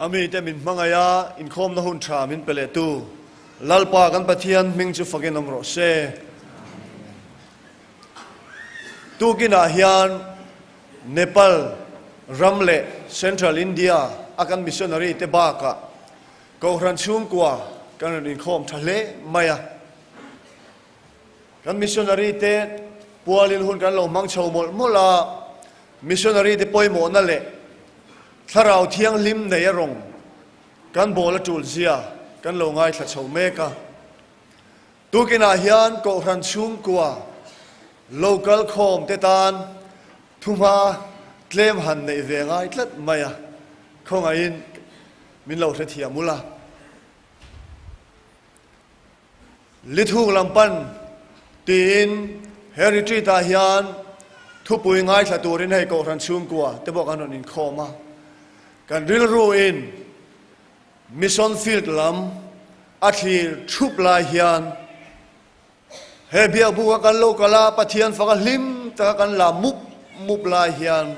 Ami te min mangaya Inkhawm na hun tra min pele tu lalpa kan pathian ming chu fakin amro se tu kina hian Nepal Ramle Central India akan missionary te baka ko ran chung kwa kan Inkhawm thale maya kan missionary te pualin hun kan lo mang chawmol mola missionary te poimo na le tharau thiang lim nei rong kan bola tul zia kan lo ngai thla chawme ka tu kina hian ko ran chung kwa local khom te tan thuma tlem han nei ve ngai tlat maya khonga in min lo the thia mula lithu lampan tin heritage ta hian thu pui ngai thla turin hei ko ran chung kwa te bok anon Inkhawma kan ril ru in mission field lam athlir thup lai hian he bia bu kan lo kala pathian fa lim ta kan la mup lai hian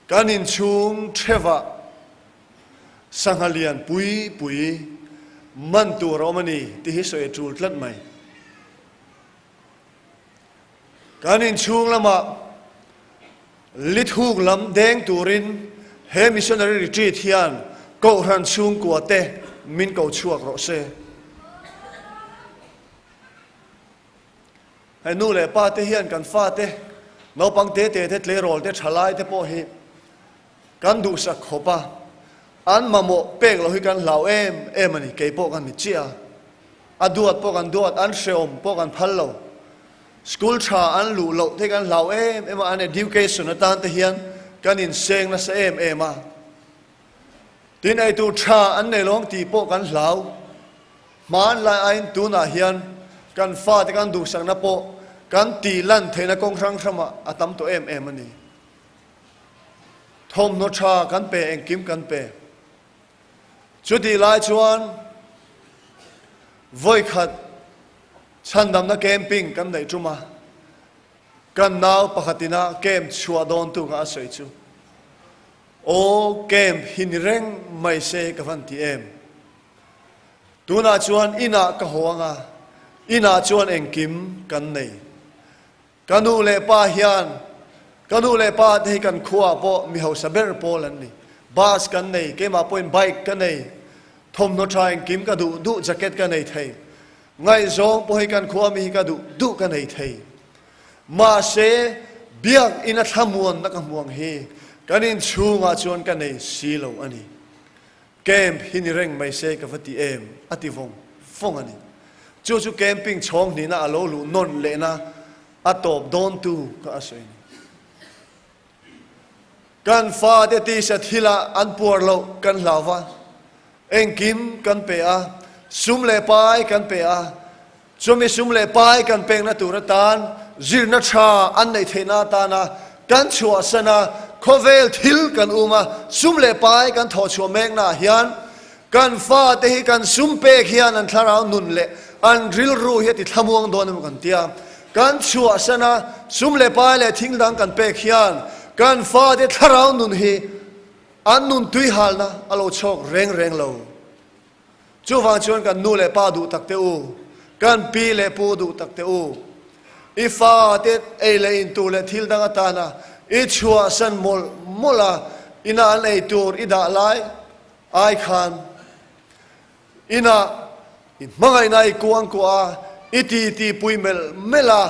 kan in chung theva sanghalian pui man tu romani ti hi so e tul tlat mai kan in chung lama lithuk lam deng turin he missionary retreat hian ko ran chung kwa te min ko chuak ro se hai nu le pa te hian kan fa te no pang te tle rol te thalai te po hi kan du sak khopa an mamo pek lo hi kan lau em ani ke po kan mi chia aduat po kan duat an sheom po kan phallo school cha an lu lo te kan lau em an education atan te hian kan in seng na sa em a tin ai tu cha an nei long ti po kan lau man lai ain tu na hian kan fa te kan du sang na po kan ti lan the na kong rang sama atam to em ani thom no cha kan pe eng kim kan pe chu ti lai chuan voi khat chan dam na camping kan nei chuma kan naw pakhatina kem chua don tu ga soi chu o kem hin reng mai se ka van ti em tuna chuan ina ka hoanga ina chuan eng kim kan nei kanu le pa hian kanu le pa te kan khua po mi ho saber po lan ni bus kan nei ke ma point bike kan nei thom no trying kim ka du jacket kan nei thei ngai zong po hi kan khua mi ka du kan nei thei ma se biak ina thamuan na ka muang hi kanin chunga chuan kan nei silo ani camp hin reng mai se ka vati em ati phong ani chu camping chong ni na alo lu non le na atop don tu ka asoi kan fa de ti sa thila an por lo kan lawa engkim kan pe a sum le pai kan pe a chumi sum le pai kan peng na tu ratan zir na tha an nei thena ta na kan chua sana khovel thil kan uma sum le pai kan tho chua mek na hian kan fa te hi kan sum pe hian an tharau nun le an ril ru hi ti thamuang don kan tia kan chua sana sum le pai le thing dang kan pe hian kan fa de tharau nun hi an nun tui hal na alo chok reng lo chu wang chuan kan nu le pa du tak te u kan pi le pu du tak te u ifa te e le in tu le thil dang atana I chua san mola ina an ei tur ida lai ai khan ina mangai nai kuang kwa iti pui mela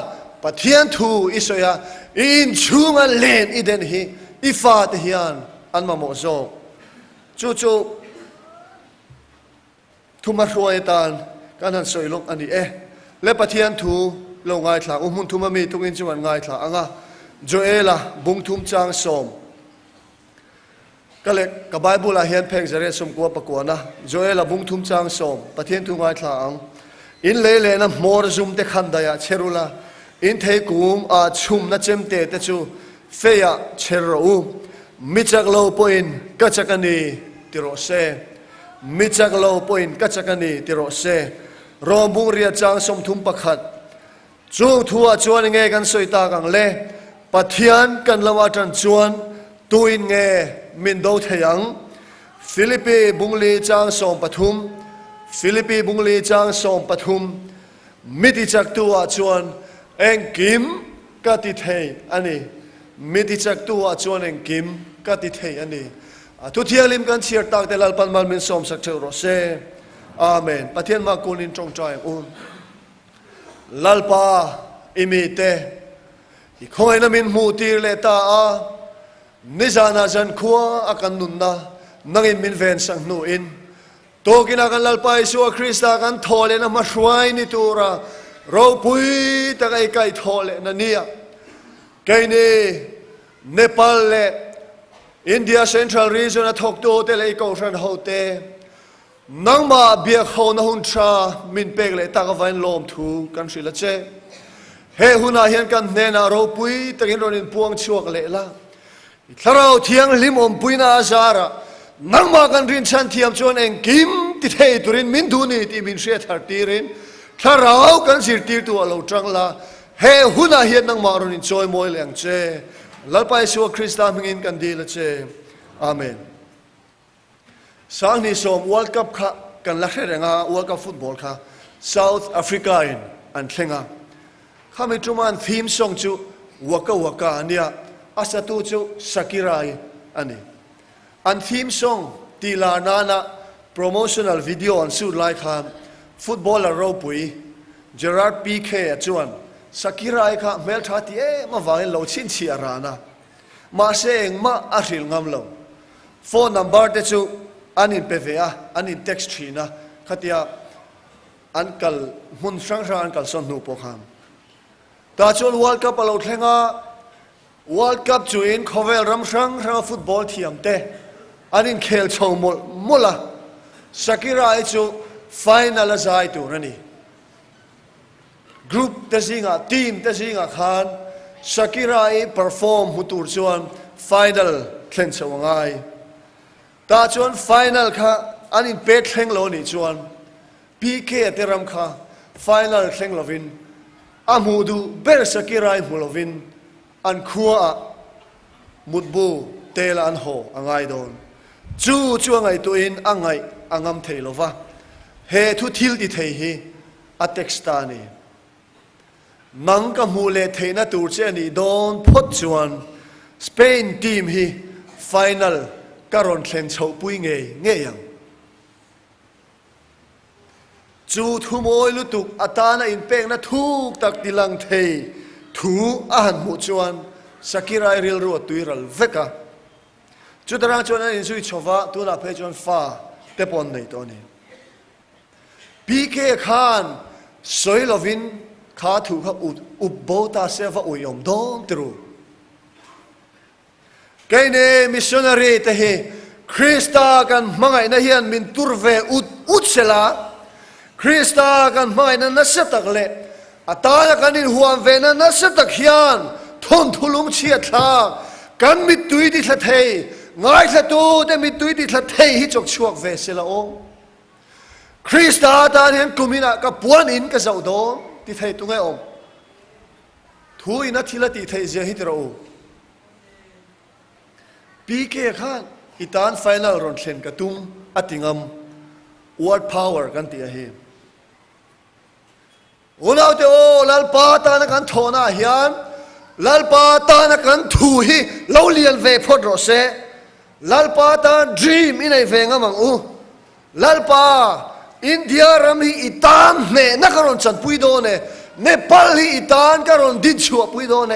pathian thu isoya in chunga len iden hi ifa te hian an ma mo zo chu thuma roi tan kan han soilok ani le pathian thu lo ngai thla mun thuma mi tungin chuan ngai thla anga Joela bung thum chang som kale ka bible a hian phek zare som ko pakwana Joela bung thum chang som pathian thu ngai thla ang in le na mor zum te khan daya cherula in thei kum a chum na chemte te chu feya cherro michak lo point ka chakani tiro se michak lo point ka chakani tiro se rombung ria chang som thum pakhat chu thua chuan nge kan soita kang le pathian kan lawa tan chuan tuin nge min do theyang ฟิลิปปีบุงลีจางสมปทุมฟิลิปปีบุงลีจางสมปทุมมิติจักตัวชวนเองกิมกติเทอันนี้มิติจักตัวชวนเองกิมกติเทอันนี้ทุเทียลิมกันเชียร์ตักแต่ลัลปันมันมินสมสักเทโรเซอาเมนปะเทียนมากุลินจงใจลัลปาอิมิเตอีกคนนั้นมินมูตีเลตานิจานาจันขัวอากันนุนนะนังอินมินเวนสังนูอินโตกินากันลัลปาอิสุคริสต์กันทอเลนะมาช่วยนิตูระเราปุยตะไกไกทอเลนะเนี่ยไกนี่เนปาลเลอินเดียเซ็นทรัลรีจอนทอกโตเตเลอีกอชันเฮาเตนังมาเบียเขานะฮุนชามินเปกเลตากวันลมทูกันสิละเจเฮฮุนาเฮียนกันเนนาเราปุยตะกินโรนินพวงชัวกเลละถ้าเราเที่ยงลิมอมปุยนาอาจาระนังมากันรินชันเทียมชวนเองกิมติเทตุรินมินดูนี่ที่มินเชียทัดตีรินถ้าเรากันสิตีตัวเราจังละเฮฮุนาเฮียนนังมาโรนินจอยมวยเลียงเจลัลไปชัวคริสต์มิงินกันดีละเจอาเมนสังนิสมวอลคัพค่ะกันลักษณะงาวอลคัพฟุตบอลค่ะ South Africa อันเทงะข้ามีจุมันทีมส่งจูวกาเนี่ยอาศัตูจูสักิรายอันนี้อันทีมส่งตีลานานะ promotional video อันสุดไลค์ค่ะฟุตบอลเราปุยเจอราร์ดพีเคจวนสักิรายค่ะเมลทัดที่มาวางเราชินเชียรานะมาเสงมาอาริลงามเราโฟนนัมเบอร์เดจูอันนี้เปเวะอันนี้เท็กซ์ทีนะขัดยาอันกัลมุนสังสารอันกัลสนุปโปรแกรมตาจวนวอลคัพเราเทงาวอลคัพจูอินคอเวลรัมสังฟุตบอลทีมเตอันนี้เคลชงมุลละสักิรายจูไฟนอลไซต์ตัวนี่กรุ๊ปเตซิงะทีมเตซิงะขานสักิรายเพอร์ฟอร์มมุตุรจวนไฟนอลเคลนชวงไงตาจวนไฟนอลค่ะอันนี้เป็ดเข่งโลนี่จวนพีเคเตรัมค่ะไฟนอลเข่งโลวินอามูดูเบอร์สกิรายมูโลวินอันขัวมุดบูเตลอันโฮอังไงโดนจู่ไงตัวอินอังไงอังมเทโลวะเฮทุทิลดิเทฮีอัตเท็กซ์ตานีนังกับมูเลเทนะตูเจนี่โดนพดจวนสเปนทีมฮีไฟนอลการอนเทนชาวปุยเงยยังจู่ทุ่มอยลุตุกอัตานะอินเป็กนะทุกตักดิลังเทถูอาหันมุจวนสักิรายริลรัวตุยรัลเวกะจุดรังจวนนั้นอินสุยชวะตัวละเพจวนฟ้าเตปอนในตัวนี้พีเคขานสวยลวินขาถูกครับอุบโบตาเซฟะอุยอมดองตรูไกเนมิชชันนารีเตหีคริสตากันมังไงนะเฮียนมินตุรเวอุดเซลาคริสตากันมังไงนะนัสตักเลอัตากันนิหัวเวนะนัสตักเฮียนทนทุลุงเชียทากันมิตุยดิทะเทง่ายทะตูแต่มิตุยดิทะเทฮิจกชวกเวเซลาโอคริสตาตาเห็นกุมินะกับปวนอินกับเจ้าโดติเทตุงไงอมทุยนัททิละติเทเจฮิตเราปีเกขันอิตานไฟนอลรอนเซนกระตุ้งอติงมวอร์ดพาวเวอร์กันตีอาเฮอุณเอาเตโอลัลปาตานกันโทนาเฮียนลัลปาตานกันทูฮีเราเลียนเวพอดโรเซลัลปาตานดรีมอินไอเวงมังอูลัลปาอินเดียรามีอิตานเนนักรอนจันปุยโดเนเนปาลฮีอิตานการอนดิชัวปุยโดเน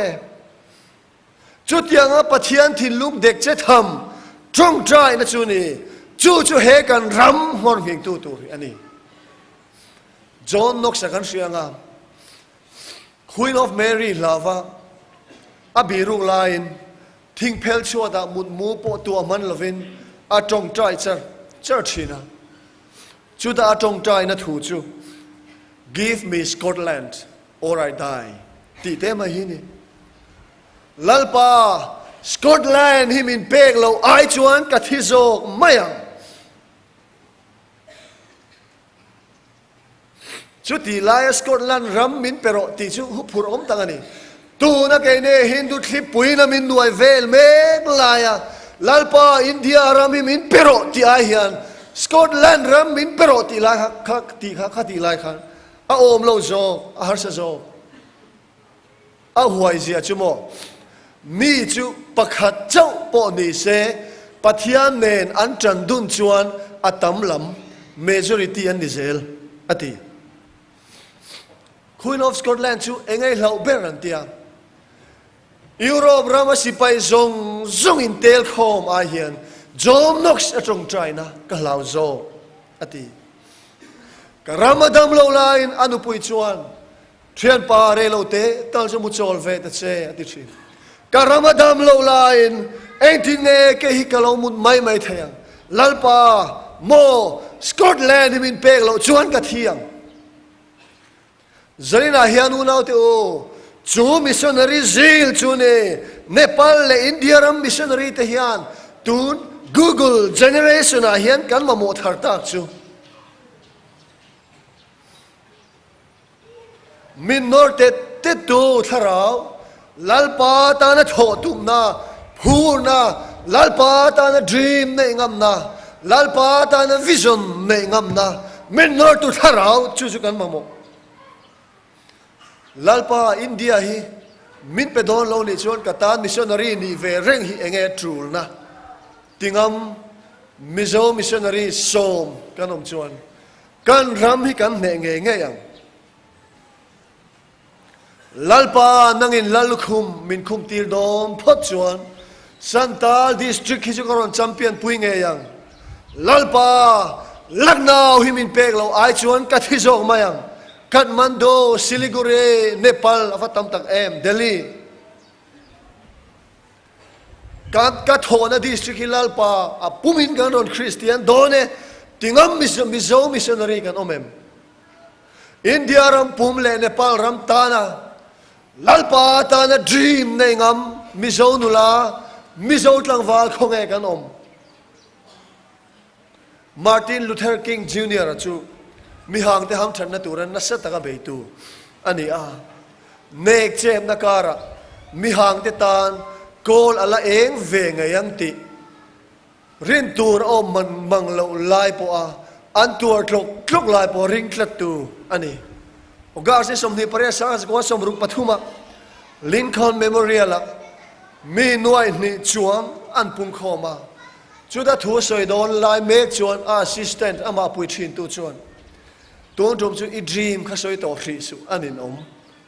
จุดยังปัทยันทินลุกเด็กเจทำจงใจนะจูนี่จู่เฮกันรำหอนเพียงตัวอันนี้จอห์นนกสักันเสียงอ่ะ Queen of Mary ลาวะอบิรุไลน์ทิ้งเพลชัวดามุดมูปตัวมันลวินอาจงใจเจอชีนะจุดอาจงใจนะถูจู Give me Scotland or I die ตีเต้มาหินี่ลัลปาสกอตแลนด์ฮิมินเปกเราไอจวนกัทิโซไม่ยังจุดที่ลายสกอตแลนด์รัมมินเปโรติจูพูดอมตังนี่ตูนักเอเนฮินดูคลิปปุยนามินดูไอเวลเมกลาย lalpa India ram min pero ti ai hian Scotland ram min pero ti lai khak ti lai khan a om lo zo a har sa zo a huai zia chumo mi chu pakhat chau po ni se Pathianni an chan dun chuan atam lam majority an nizel ati Queen of Scotland chu engai lau beran tia Europe rama sipai zong in tel khom a hian jom nox atong China ka lau zo ati ka ramadam lo lain anu pui chuan thian pa re lo te tal mu chol ve ta che ati thi ka ramadam lo lain eng tin nge ke hi ka lo mun mai thayang lalpa mo Scotland min pek lo chuan ka thiang Zarina hianu nau te o chu missionary zil chu ne Nepal le India ram missionary te hian tun Google generation a hian kan ma mo thar tak chu min norte te tu tharau lalpa ta na tho tum na phu na lalpa ta na dream ne ngam na lalpa ta na vision ne ngam na min norte tu tharau chu kan ma mo lalpa India hi min pe don lo ni chuan katan missionary ni ve reng hi enge trul na tingam Mizo missionary som kanom chuan kan ram hi kan nge yang lalpa nangin lalkhum min khum tir dom phot chuan Santal district hi chukaron champion pui nge yang lalpa Lucknow hi min pek lo ai chuan kathizok mayang Kathmandu, Siliguri, Nepal, afatam tak Delhi. Kathona district hilalpa, a pumin ganon Christian, done, tingam Mizo missionary kan omem. India ram pumle, Nepal ram tana, lalpa tana dream nengam, Mizo nula, Mizo tlang val konge kan om. Martin Luther King Jr. achu. Mihang te ham than na turan na sa taga beitu ani a nek chem na kara mihang te tan kol ala eng ve ngayang ti rin tur o man mang lo lai po a an tur tlok lai po ring tlat tu ani o gar se somni pare sa ko som ruk pathuma Lincoln Memorial mi nuai ni chuang an pung khoma chuda thu soi don lai mek chuan assistant ama pui thin tu chuan Tuan drum chu I dream kha soi to khri su anin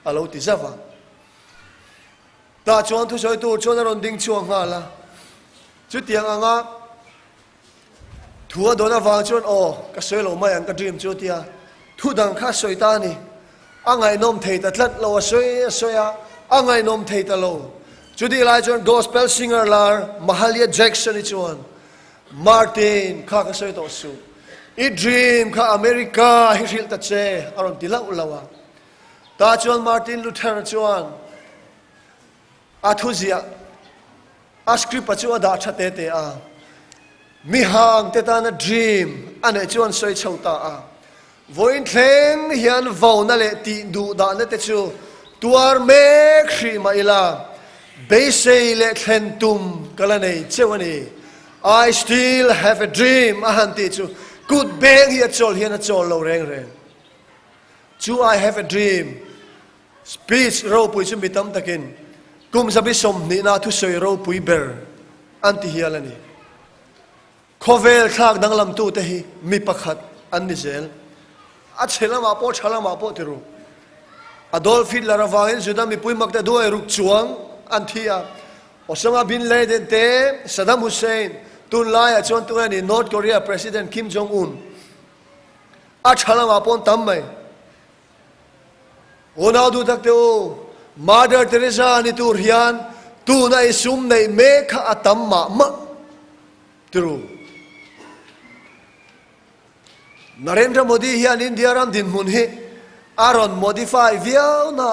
alo ti zawa ta chuan thu soi tu chuan ron ding chuang nga la chu tiang anga thua dona wang chuan ka soi lo mai ang ka dream chu tia thu dang kha soi ta ni angai nom thei ta tlat lo soi a angai nom thei ta lo chu di lai chuan gospel singer lar Mahalia Jackson I chuan Martin kha soi to su I dream ka America hi ril ta che aron tila ulawa ta chuan Martin Luther chuan a thuzia a script pa chu da thate te a mi hang te ta na dream ane chuan soi chauta a voin thleng hian vo na le ti du da na te chu tuar me khri ma ila be sei le thlen tum kala nei chewani I still have a dream a han ti chu good bang here chol hian a chol lo reng chu I have a dream speech ro pui chu mitam takin kum sabi som ni na thu soi ro pui ber anti hialani khovel khak dang lam tu te hi mi pakhat an ni zel a chelama po tiru Adolf Hitler rawangin juda mi pui makta duai ruk chuang anthia Osama bin Laden te Saddam Hussein tun lai a chuan tu ni North Korea President Kim Jong Un a chalama pon tammai ona du tak te o Mother Teresa ni tur hian tu na isum nei me kha atam ma tiru Narendra Modi hian India ram din mun hi aron modify viau na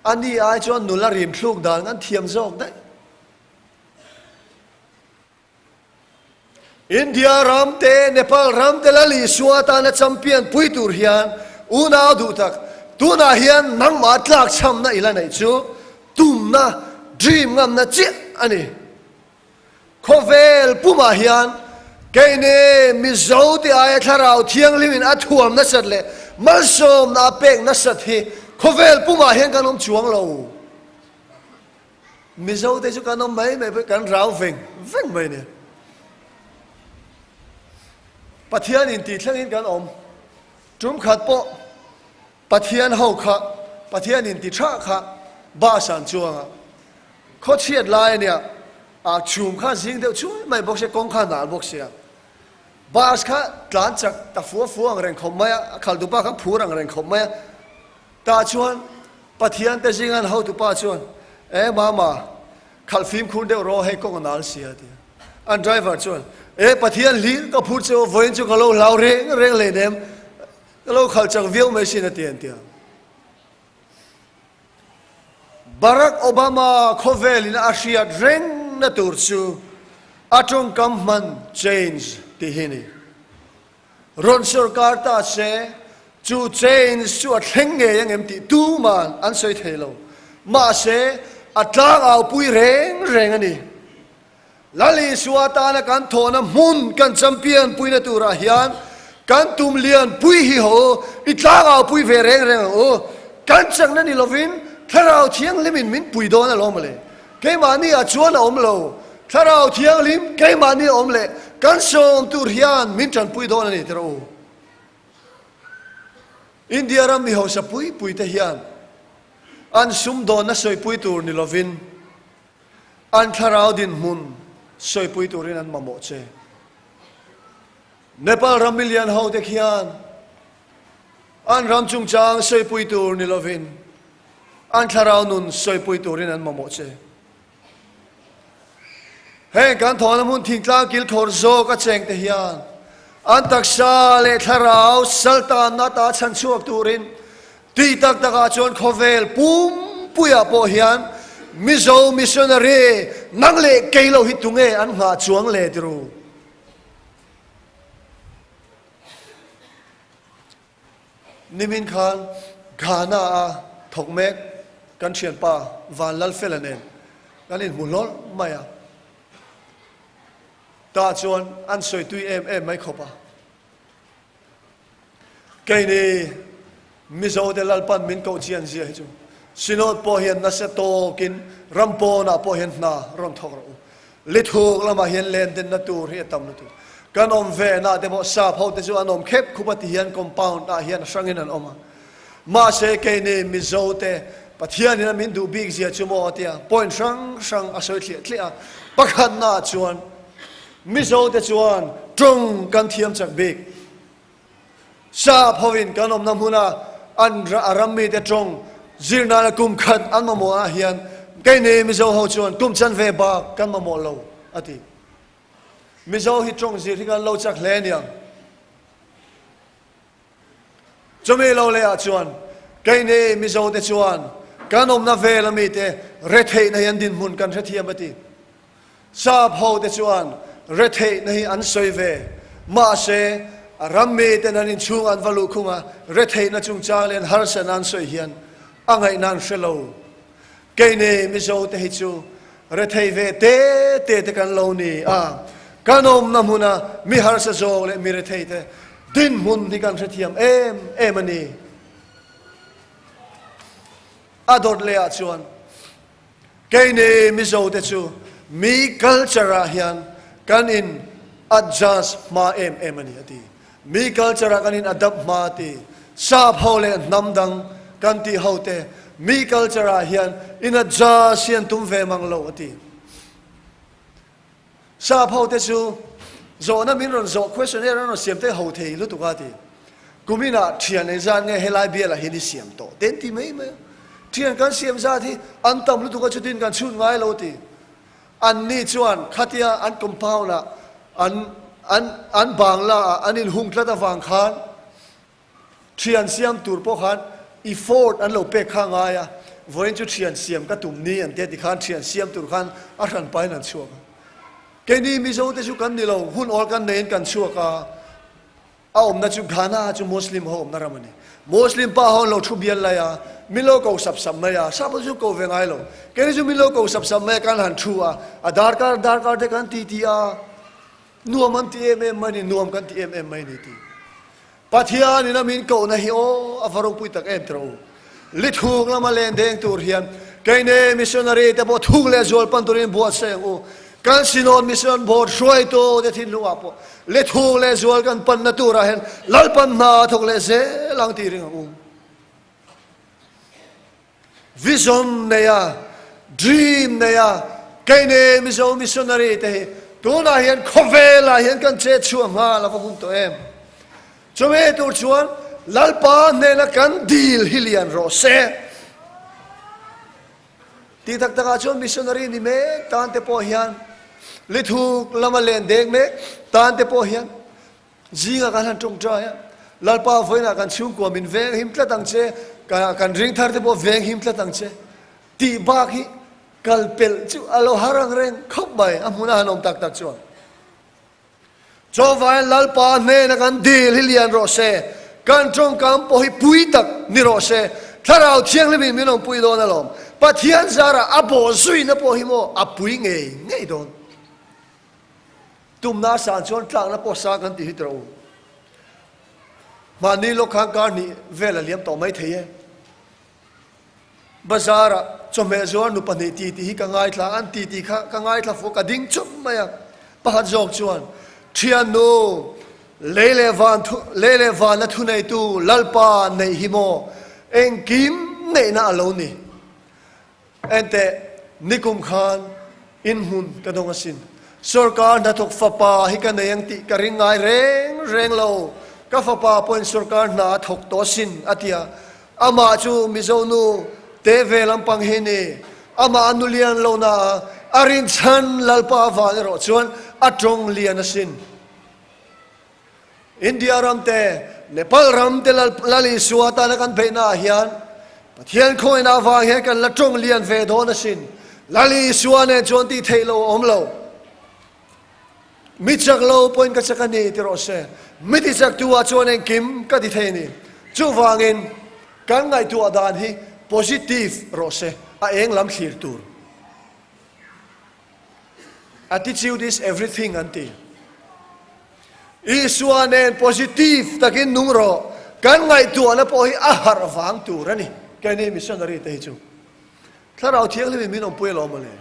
ani ai chuan nula rim thluk dan ngan thiam jok dai India ram te Nepal ram te lali suata na champion pui tur hian una du tak tuna hian nang ma tlak cham na ila nei chu tum na dream ngam na chi ani khovel puma hian cái này Mizo thì ai thà rào thiêng limin at thuam na sat le mal som na pek na sat hi khovel puma hian kan om chuang lo Mizo te chu kan om mai mai kan rau veng mai ne Pathianni ti thlangin kan om tum khat po Pathian ho kha Pathianni ti tha kha ba san chuanga kho chiat lai nia a chum kha jing deuh chu mai bok se kong kha na bok sia bas kha tlan chak ta fu ang reng khom mai khal du pa kha phur ang reng khom mai ta chuan Pathian te jing an ho tu pa chuan mama khal phim khun deuh ro he kong anal sia ti an driver chuan Pathian li ka phur chu voin chu kalo lau reng le nem kalo khal chak viau mai sin atien tia Barack Obama khovel in Asia reng na tur chu atong kamman change ti hini ron sarkar ta se chu change chu athleng nge yang em ti tu man an soi thelo ma se atlang au pui reng ani lali suata na kan thona mun kan champion pui na tura hian kan tum lian pui hi ho itlang au pui ve reng ho kan chang na ni lovin tharau thiang limin min pui do na lom le ke mani a chuan om lo tharau thiang lim ke mani om le kan som tur hian min tran pui do na ni tro India ram mi ho sa pui te hian an sum do na soi pui tur ni lovin an tharau din mun soi pui turin an mamo che Nepal ram million ho te hian an ram chung chang soi pui tur ni lovin an tharau nun soi pui turin an mamo che he kan thona mun thing tlang kil thor zo ka cheng te hian an taksa le tharau sultan na ta chan chuak turin ti tak taka chon khovel pum puya po hian Mizo Missionary nang le keilo hitunge an nga chuang le tru nimin khan Ghana a thokmek kan thian pa van lalfelanen kan in mulol maya ta chuan an soi tui em mai khopa cái này Mizo de lalpan min ko chian zia chu sinot po hian na se to kin rampo na po hian na ron thok ro le Thûk Lama hian Lenden na tur hi tam na tu kan om ve na de mo sa phau te chu anom khep khupati hian compound a hian sangin an oma ma se cái này Mizo te Pathianni na min du big zia chu mo tia point sang a soi thlia pakhat na chuan Mizo te chuan trung kan thiam chak big sa phawin kan om nam huna an arami te trong zirna na kum khat an mamo a hian cái này Mizo ho chuan kum chan ve ba kan mamo lo ati Mizo hi trong zir hi kan lo chak hle niang chome lo le a chuan cái này Mizo te chuan kan om na ve la mi te rethei na yan din mun kan rethiam ati sa pho te chuan rethei na hi an soi ve ma se ramme te nan in chung an valu khuma rethei na chung chang len har san an soi hian angai nan shelo cái này Mizo te hi chu rethei ve te kan lo ni kan om na huna mi har sa zo le mi rethei te din mun ni kan rethiam em ani ador le a chuan cái này Mizo te chu mi culture hian kan in adjust ma em ani ati mi culture kan in adapt ma ti sa phole namdang kan ti hote mi culture hian in adjust hian tum ve mang lo ati sa phote chu zo na min ron zo questionnaire no siam te ho thei lu tu ka ti kumina thian en zan nge helai bia la hini siam to ten ti mai mai thian kan siam za thi an tam lu tu ka chutin kan chun ngai lo ti an ni chuan khatia an compound la an bangla anin hung tla ta wang khan thian siam tur po khan effort an lo pe kha nga ya voin chu thian siam ka tum ni an te ti khan thian siam tur khan a ran pai nan chuak cái này Mizo te chu kan ni lo hun ol kan nen kan chuak a om na chu Ghana chu Muslim ho om na ramani มุสลิมป้าห้องเราทุบยันเลยอ่ะมิโลกูสับสัมไม่อ่ะซาบุจุกูเวงไงเราแกนี่จูมิโลกูสับสัมไม่กันหันชัวดาร์การเด็กกันตีอ่ะนัวมันตีไม่นี่นัวกันตีไม่นี่ตีปัทยานี่นะมินกูนะฮิโออฟารุปุยตักตรูลิทูกละมาเลนเดงตูเรียนแกนี่มิชชันนารีแต่พอทูกเลจอลปันตุรินบัวเซงโอกันสินอนมิชชันบอดช่วยโตเดทินลูกอ่ะลิทูกเลจอลกันปันนัตูระเห็นลัลปันนาทุกเลเซลังตีริงอ่ะวิชั่นเนี่ยดรีมเนี่ยแกนี่มิโซมิชชันนารีเตะตัวน่าเห็นคบเวลาเห็นกันเจ็ดช่วงมาแล้วก็หุ่นตัวเองจงเอตัวชวนลัลปาเนี่ยนักกันดีลฮิเลียนโรเซ่ที่ตักชวนมิชชันนารีนี่เมตานเตปอฮิยันลิทูกละมาเลนเด็กเมตานเตปอฮิยันจีงกันหันตรงใจลัลปาไฟนักกันชุ่มกว่ามินเวงหิมตะตังเจกันริงทาร์เตปอเวงหิมตะตังเจตีบากีกัลเปลจูอโลฮารังเร่งขบไปอามุนาหนมตักชวนจอวันลัลปาเนนักันดีลิเลียนโรเซกันจงกันพอฮิปุยตักนิโรเซถ้าเราเที่ยงลิบินมินองปุยโดนอารมณ์ปัทยันซาระอับโบซุยนะพอฮิโมอับปุยไงโดนตุมนาสานชวนกลางนะพอสากันติฮิตรูมานี่โลกข้างการนี่เวลาเลี้ยมต่อไม่เทียบาซาระจมเมจวนนุปนิตีที่กังไงทลาอันตีข้ากังไงทลาฟุกดิ้งจุ่มมาอย่างปะฮัดจอกชวนเทียนโนเลเลวันนัทุนัยตูลัลปาในฮิโมเองกิมในน่าอโลนี่เอ็นเตนิคุมขานอินหุนกระดงสินสุรการนัทุกฟ้าป่าฮิกันในยังติกริงไงเร่งโลก็ฟ้าป่าปนสุรการนัทุกตัวสินอาทิยาอามาจูมิโซนูเตเวลัมปังเฮเนอามาอนุเลียนโลนาอารินชันลัลปาวานโรชวนอัตรงเลียนสินอินเดียรัมเตเนปาลรัมเตลลิสวาตานักันเปนาฮิยันปะเทียนโคยนาวาเฮกันละตรงเลียนเวโดนสินลลิสวาเนจวนตีเทโลอมโลมิจักโลปนกัจกันนีติโรเซมิติจักตัวจวนเองกิมกัติเทนีจูวางินกันไงตัวดานฮี positive โรเซอาเองลำขีร์ตูร์ attitude is everything อันตีอีส่วนเอง positive ตะกินนุ่งรอกันไงตัวนั้นพอให้อาหารฟังตูร์นี่แค่นี้มิชชันนารีเตะจูถ้าเราเที่ยงเลยมีน้องปุยล้อมมาเลย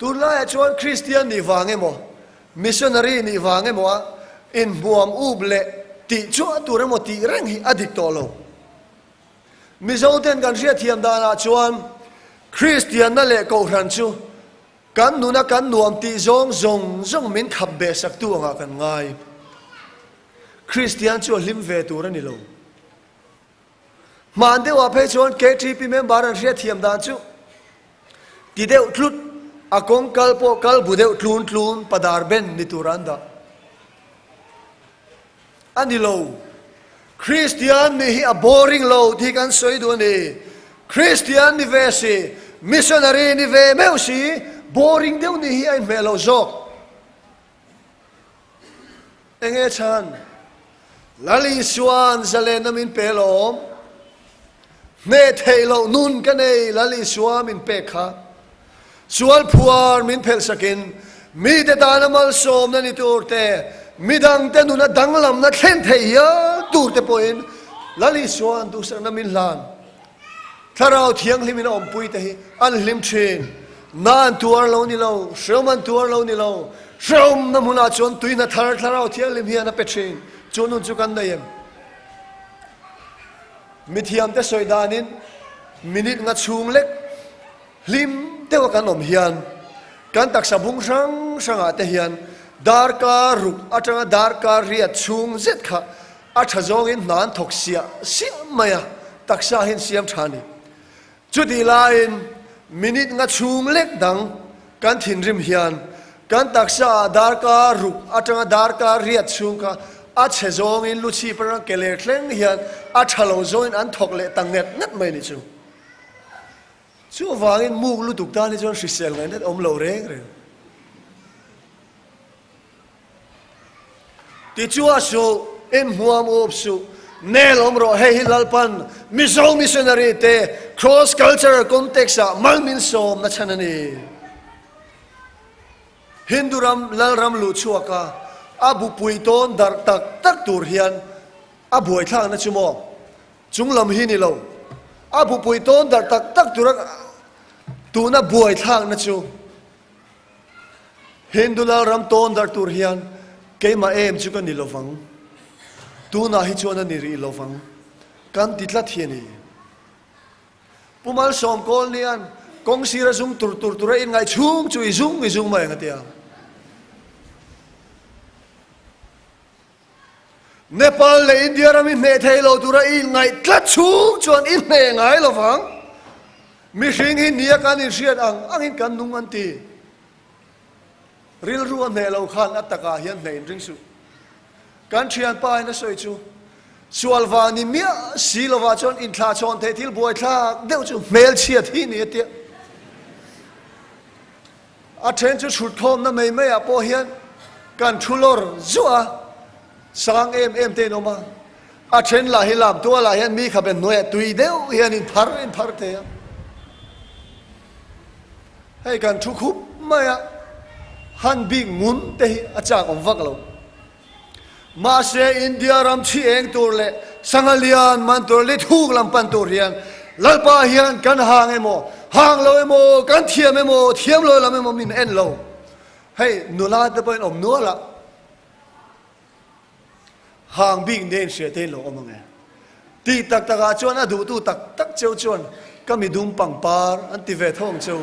ตัวนั้นชวนคริสเตียนนี่ฟังไงมั้งมิชชันนารีนี่ฟังไงมั้งอินบวมอุบเละติชัวตัวนั้นหมดตีเร่งฮีอดิกตัวเรามิโซเดนกันเรียเทียมดานาชวนคริสเตียนนั่นแหละกูรันชูกันนูนักกันนวมตีจงมินขับเบสักตัวงากันง่ายคริสเตียนชวนลิมเวตัวนั่นนี่โลมันเดียวว่าเพชวนเกทีพีเมมบารันเรียเทียมดานชูตีเดียวทลุดอากงกัลโปกัลบุเดียวทลูนปดาร์เบนนิตุรันดาอันนี้โลคริสเตียนนี่ฮีa boring โลที่กันสวยดูนี่คริสเตียนนี่เวสีมิชชันนารีนี่เวเมลสี boring เดียวนี่ฮีไอเมลโจกเองฉันลาลิสวานจะเล่นน้ำมินเปลอมเนเทโลนุนกันเอลาลิสวามินเปค่ะสวลพัวมินเพลสกินมีแต่ตาน้ำมันสมนั่นนี่ตัวเตมีดังแต่นุนดังลำนักเล่นเทียตัวเตปอยน์ลาลิสวานตัวสักน้ำมินลานถ้าเราเที่ยงลิมินอมปุยเตhiอันลิมเชนนานตัวเรานี่เราเชื่อมันตัวเรานี่เราเชื่อมน้ำมันจนตุยนัทถ้าเราเที่ยงลิมเฮียนับเป็ดเชนจนนุ่นจุกันได้ยังมิเทียมแต่สวยดานินมินิงัดชูงเล็กลิมเท่ากันอมเฮียนกันตักสะบุงสังอาเตเฮียนดาร์การุกอาจารย์ดาร์การเรียดชูงเจ็ดค่ะอาจจะจงอินนานทกเสียมายตักสาหินเสียมชานีจุดที่ลายมินิงัดชูงเล็กดังกันถิ่นริมเฮียนกันตักสาดาร์การุกอาจารย์ดาร์การเรียดชูงค่ะอาจจะจงอินลุชีปรังเกเลตเล่งเฮียนอาจจะเราจงอินอันทกเลตังเน็ตนัดไม่นี่ชูวางอินมูกลุตุกตานี่จนสิเซลเงินนัดอมเหลาเร่งเลยที่ชัวสูอินหัวมูบสู เนลอมโรเฮฮิลปันมิโซมิชชันนารีเต cross culture context มัลมินโซมนัชนันีฮินดูรัมลัลรัมลุชัวกาอาบุปุยโตนดักตักตูร์เฮียนอาบวยทางนัชโมจุงลำฮินิโลอาบุปุยโตนดักตักตูร์ตูน่าบวยทางนัชูฮินดูลัลรัมโตนดักตูร์เฮียนเกมาจุกันนิโลฟังตูน่าฮิจวนันนิริโลฟังกันติดละเทียนีปุมาลสอมโกลเนียนกงศิระซุงตุระอินไงชุ่มจุยซุงมาอย่างเดียวเนปาลและอินเดียรามีเมทัยโลตุระอินไงตลัดชุ่มจวนอินเมงไงโลฟังมีสิ่งหินเนียกันอินเสียดอังหินกันนุ่งอันตีริลรัวเนลเอาขันอัตตะกาเฮียนเนนริงสุการเชียนป้ายนะสวยจูส่วนวานิมีสีลวาจนอินทราชนเทติลบวยทาเดี๋ยวจูเมลเชียที่นี่เตี้ยอาเทนจูชุดทอมนั่นไม่อะพอเฮียนการทุลอร์จัวสร้างเอ็มเตนอมาอาเทนลาฮิลามตัวลาเฮียนมีขับเป็นหน่วยตุยเดียวเฮียนอินพาร์เตียให้การทุกขุบไม่อะฮันบิงมุนเตะอาจารย์ของวักเรามาเสียอินเดียรำชีเองตัวเล่สังเลียนมันตัวเล่ทุกลำปันตัวเรียนลัลปาเฮียนกันห่างเอโมห่างเราเอโมกันเทียมเอโมเทียมเราละเอโมมินเอ็นเราให้นุลาตะเป็นอมนัวละห่างบิ่งเดินเสียเต้นเราอมไงตีตักอาจวนอดูตูตักเจ้าจวนก็มีดุมปังปาร์อันติเวทองเจ้า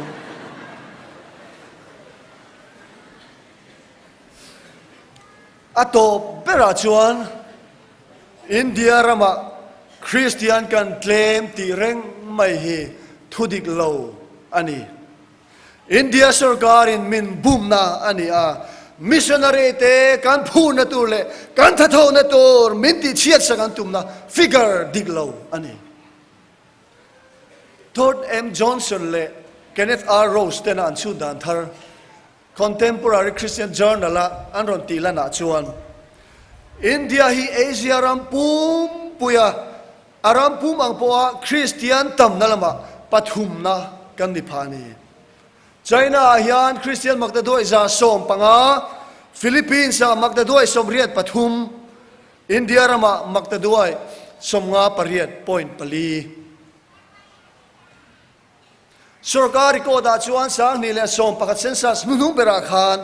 อัตโตเปราชวนอินเดียรามาคริสเตียนกันเคลมตีเร่งไม่เฮทุดิกโลอันนี้อินเดียสุรการินมินบุมนาอันนี้มิชชันนารีเตกันพูนตัวเล่กันทัดโนตัวมินติเชียดสักันตุมนาฟิกเกอร์ดิกโลอันนี้ทอดเอ็มจอห์นสันเล่เคนเนธอาร์โรสเตนันชูดันทาร์ Contemporary Christian Journal อันรอนตีละนาชวนอินเดียฮีเอเชียรัมปุมปุยอารัมปุมอังปัวคริสเตียนตัมนั่นละมาปฐุมนะกันดิพานีไชน่าฮิอันคริสเตียนมักจะด้วยจะสมปังฟิลิปปินส์มักจะด้วยสมเรียดปฐุมอินเดียรามามักจะด้วยสมงาปริยดปอยน์ปลีสุรการิโกดาชวนสังนี่แหละสมประกาศเซนซัสมุนุเบราคาน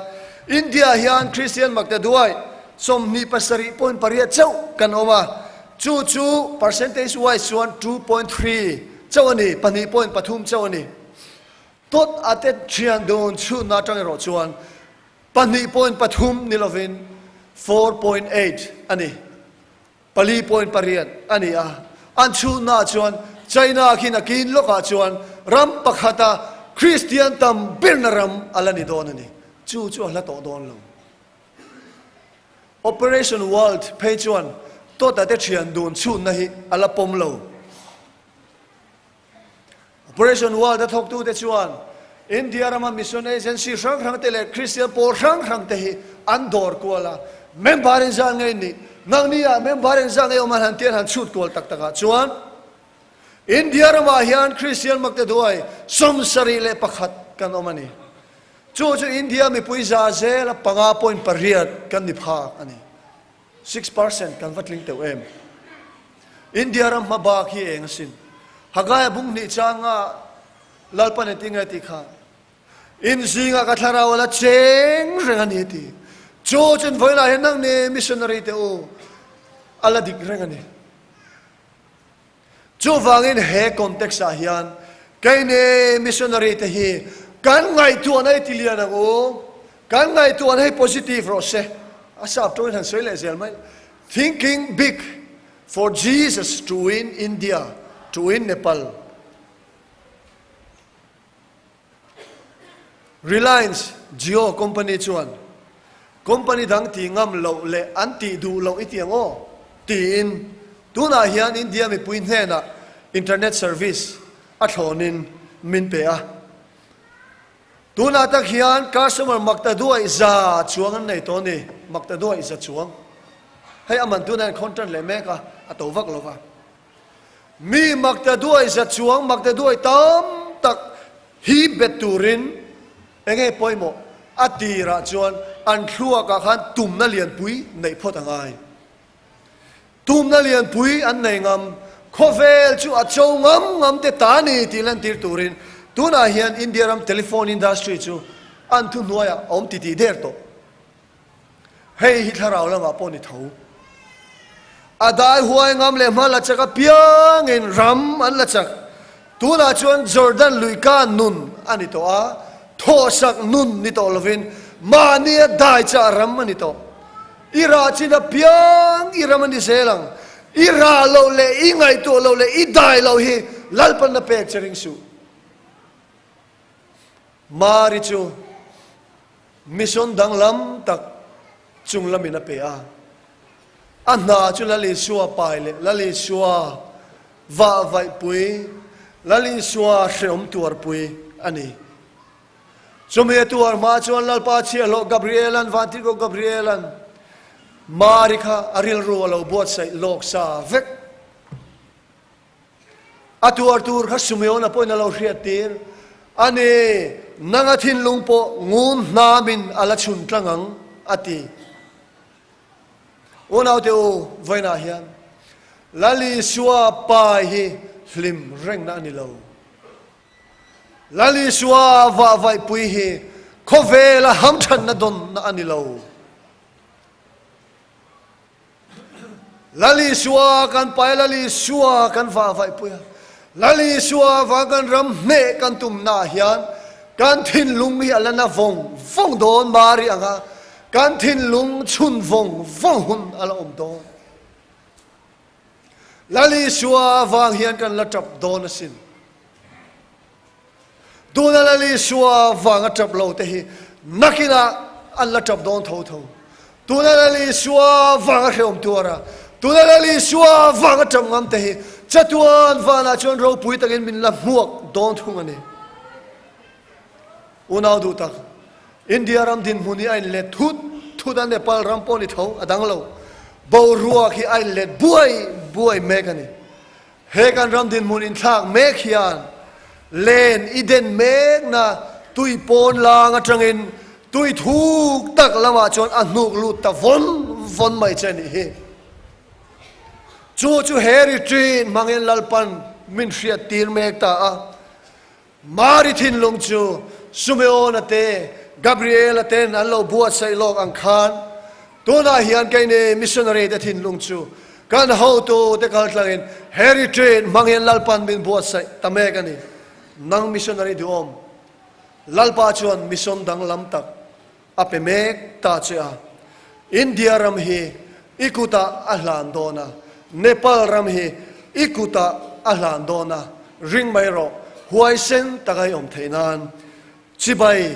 อินเดียฮิอันคริสเตียนมักจะด้วยสมนิปัสริปอยน์ปริยดเจ้ากันออกมาจู percentage wise ส่วน 2.3 เจ้านี่ปนิปอยน์ปฐุมเจ้านี่ตดอาเตเชียนโดนชูนาจังรอชวนปนิปอยน์ปฐุมนิลวิน 4.8 อันนี้ปลีปอยน์ปริยดอันนี้อันชูนาชวนไชน่าขินกินโลกาชวนรัมปะขัตาคริสเตียนตัมบินรัมอัลนิโดนนี่จูอัลละโตโดนลง Operation World เพจวนตัวแต่เชียนโดนชูนะฮิอัลละปมโล Operation World ทกตู้เตชวนอินเดียรามามิชชันเอเจนซี่ครั้งเตเลคริสเตียนโปครั้งเตฮิอันดอร์กัวละเมมบารินจางไงนี่นังนี่เมมบารินจางไงอมันหันเตียนหันชุดกัวตักชวนอินเดียรามาฮิอันคริสเตียนมักจะด้วยสมสรีเลปักขัดกันอมันนี่จูอินเดียมีปุยซาเซละปังอาปอยน์ปริยัดกันนิพาอันนี้ 6% กันวัดลิงเตวเอ็มอินเดียรามาบาคีเองสินหากายบุ้งนิจังลัลปันติงติขาอินซิงกัทาราวละเจงเรื่องนี้ทีจูจนเวลาเห็นนั่งเนี่ยมิชชันนารีเตโออัลลดิกเรื่องนี้จูฟังอินเฮคอนเท็กซ์อาฮิอันใครเนี่ยมิชชันนารีเตฮีกันไงตัวไหนที่เลียนะโอกันไงตัวไหน positive รสเซอาศัพท์ตัวนั้นสวยเลยเสียไหม thinking big for Jesus to win India to win Nepal Reliance Jio company ชวน company ดังตีงามเราเละอันตีดูเราอีเตียงโอตีอินตัวน่าเฮียนอินเดียมีปุ่นแน่นะ internet service อัฐนินมินเปียตัวน่าตักเฮียน customer มักจะด้วยจ่าช่วงในตัวนี้มักจะด้วยจ่าช่วงให้อามันตัวนั้นคอนเทนต์เลยแม่ก็ ato vak lova mi makta duai za chuang makta duai tam tak hi beturin enge poimo atira chuan an thua ka khan tum na lian pui nei photangai tum na lian pui an nei ngam khovel chu a chou ngam te tani tilan tir turin tuna hian India ram telephone industry chu an thu noya om ti der to hei hi tharau lama poni tho adai huai ngam le mala chaka piang in ram an la chak tuna chuan Jordan luika nun ani to a thosak nun ni to lovin mania dai cha ram ani to ira china piang iram ani selang ira lo le ingai to lo le idai lo hi lalpan na pek chering su mari chu mission dang lam tak chung lamina pe a anna chu lali suwa pai le lali suwa va vai pui lali suwa hreom tuar pui ani chumi tuar ma chuan lalpa chi lo Gabrielan vantigo Gabrielan marika aril ro lo bot sai lok sa vek atuar tur khasumeona poina lo hriatir ani nangathin lungpo ngun namin ala chun tlangang ati onau te o voina hian lali suwa pai hi hlim reng na ani lo lali suwa va vai pui hi khovela ham than na don na ani lo lali suwa kan pai lali suwa kan va vai pui lali suwa va kan ram me kan tum na hian kan thin lung hi alana vong don mari anga kan thin lung chun vong hun ala om don lali suwa wang hian kan la tap don asin duna lali suwa wang a tap lo te hi nakina an la tap don tho duna lali suwa wang a hreom tuara duna lali suwa wang a tap ngam te hi chatuan vana chon ro pui takin min la muak don thung ani unau du tak India ram din muni ai le thut an Nepal ram poni tho adang lo bo ruak hi ai le buai mekani he kan ram din munin thak mek hian len iden mek na tui pon lang atangin tui thuk tak lama chon anuk lut ta von mai chani he chu heri trin mangen lalpan min hriat tir mek ta a mari thin long chu sumeona te Gabriel ten an lo buat sai lok ang khan tuna hian kaine missionary te thin lung chu kan ho to te kal tlangin heri train mangyan lalpan bin buat sai tame kani nang missionary duom lalpa chuan mission dang lam tak ape mek ta cha India ram hi ikuta ahlan dona Nepal ram hi ikuta ahlan dona ring mai ro huai sen takai om theinan chibai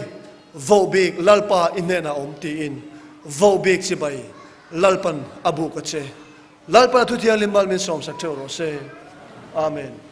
vobik lalpa inena om ti in vobik chibai lalpan abu ka che lalpa thu thia limbal min som sak thero se amen